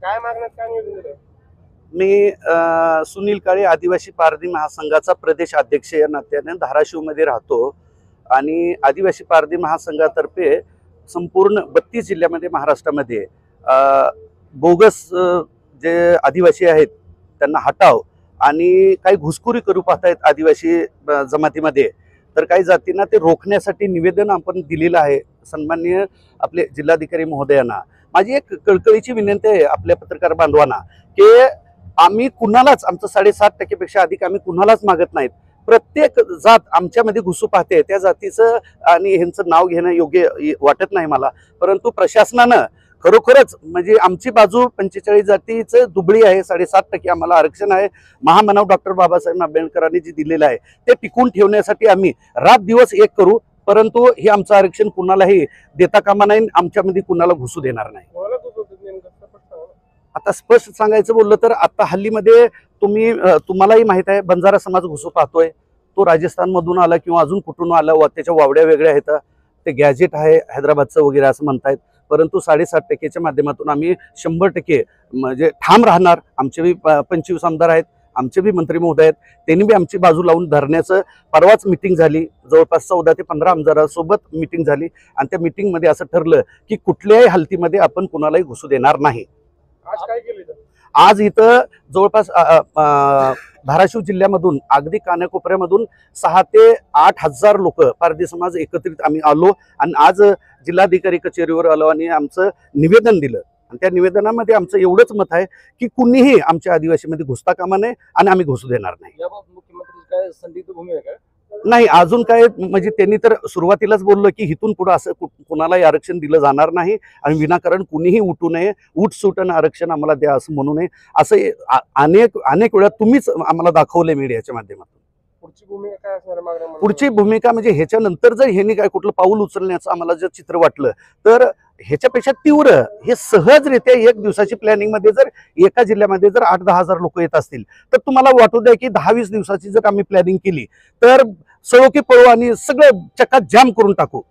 काय मागण्यात काय नियोजन दिलंय? मी सुनील काळे आदिवासी पारधी महासंघाचा प्रदेश अध्यक्ष या नात्याने धाराशिवमध्ये राहतो आणि आदिवासी पारधी महासंघातर्फे संपूर्ण 32 जिल्ह्यामध्ये महाराष्ट्रामध्ये बोगस जे आदिवासी आहेत त्यांना हटाव आणि काही घुसखोरी करू पाहतायत आदिवासी जमातीमध्ये, तर काही जातींना ते रोखण्यासाठी निवेदन आपण दिलेलं आहे सन्माननीय आपले जिल्हाधिकारी महोदयांना. माझी एक कळकळीची विनंती आहे आपल्या पत्रकार बांधवांना की आम्ही कुणालाच आमचं 7.5% पेक्षा अधिक आम्ही कुणालाच मागत नाहीत. प्रत्येक जात आमच्यामध्ये घुसू पाहते, त्या जातीचं आणि ह्यांचं नाव घेणं योग्य वाटत नाही मला. परंतु प्रशासनानं खरोखरच म्हणजे आमची बाजू 45 जातीचं दुबळी आहे, 7.5% आम्हाला आरक्षण आहे. महामानव डॉक्टर बाबासाहेब आंबेडकरांनी जे दिलेलं आहे ते टिकून ठेवण्यासाठी आम्ही रात दिवस एक करू, परंतु हे आमचं आरक्षण कुणालाही देता कामा नाही, आमच्यामध्ये कुणाला घुसू देणार नाही. आता स्पष्ट सांगायचं बोललं तर आता हल्लीमध्ये तुम्हालाही माहित आहे बंजारा समाज घुसू पाहतोय. तो राजस्थानमधून आला किंवा अजून कुठून आला, त्याच्या वावड्या वेगळ्या आहेत, ते गॅजेट आहे हैदराबादचं वगैरे असं म्हणतायत. परंतु 7.5%च्या माध्यमातून आम्ही 100% म्हणजे ठाम राहणार. आमचे बी 25 आमदार आहेत, आमचे बी मंत्री महोदय आहेत, त्यांनी बी आमची बाजू लावून धरण्याचं परवाच मिटिंग झाली. जवळपास 14 ते 15 आमदारांसोबत मिटिंग झाली आणि त्या मिटिंगमध्ये असं ठरलं की कुठल्याही हालतीमध्ये आपण कुणालाही घुसू देणार नाही. आज काय केलं? आज इथं जवळपास धाराशिव जिल्ह्यामधून अगदी कानाकोपऱ्यामधून 6 ते 8 हजार लोक पारधी समाज एकत्रित आम्ही आलो आणि आज जिल्हाधिकारी कचेरीवर आलो आणि आमचं निवेदन दिलं. आणि त्या निवेदनामध्ये आमचं एवढंच मत आहे की कुणीही आमच्या आदिवासीमध्ये घुसता कामा नये आणि आम्ही घुसू देणार नाही. याबाबत मुख्यमंत्री काय संदिग्ध भूमिका आहे का? नाही, अजून काय म्हणजे त्यांनी तर सुरुवातीलाच बोललं की इथून पुढे असं कुणालाही आरक्षण दिलं जाणार नाही आणि विनाकारण कुणीही उठू नये, उठसूट आरक्षण आम्हाला द्या असं म्हणू नये. असं अनेक वेळा तुम्हीच आम्हाला दाखवले मीडियाच्या माध्यमातून. पुढची भूमिका काय असणार मागण्या? पुढची भूमिका म्हणजे ह्याच्यानंतर जर ह्यांनी काय कुठलं पाऊल उचलण्याचं आम्हाला जर चित्र वाटलं तर ह्याच्यापेक्षा तीव्र हे सहजरित्या 1 दिवसाची प्लॅनिंग मध्ये जर एका जिल्ह्यामध्ये जर 8-10 हजार लोक येत असतील तर तुम्हाला वाटू द्या की 10-20 दिवसाची जर आम्ही प्लॅनिंग केली तर सळोकी पळू आणि सगळं चक्कात जाम करून टाकू.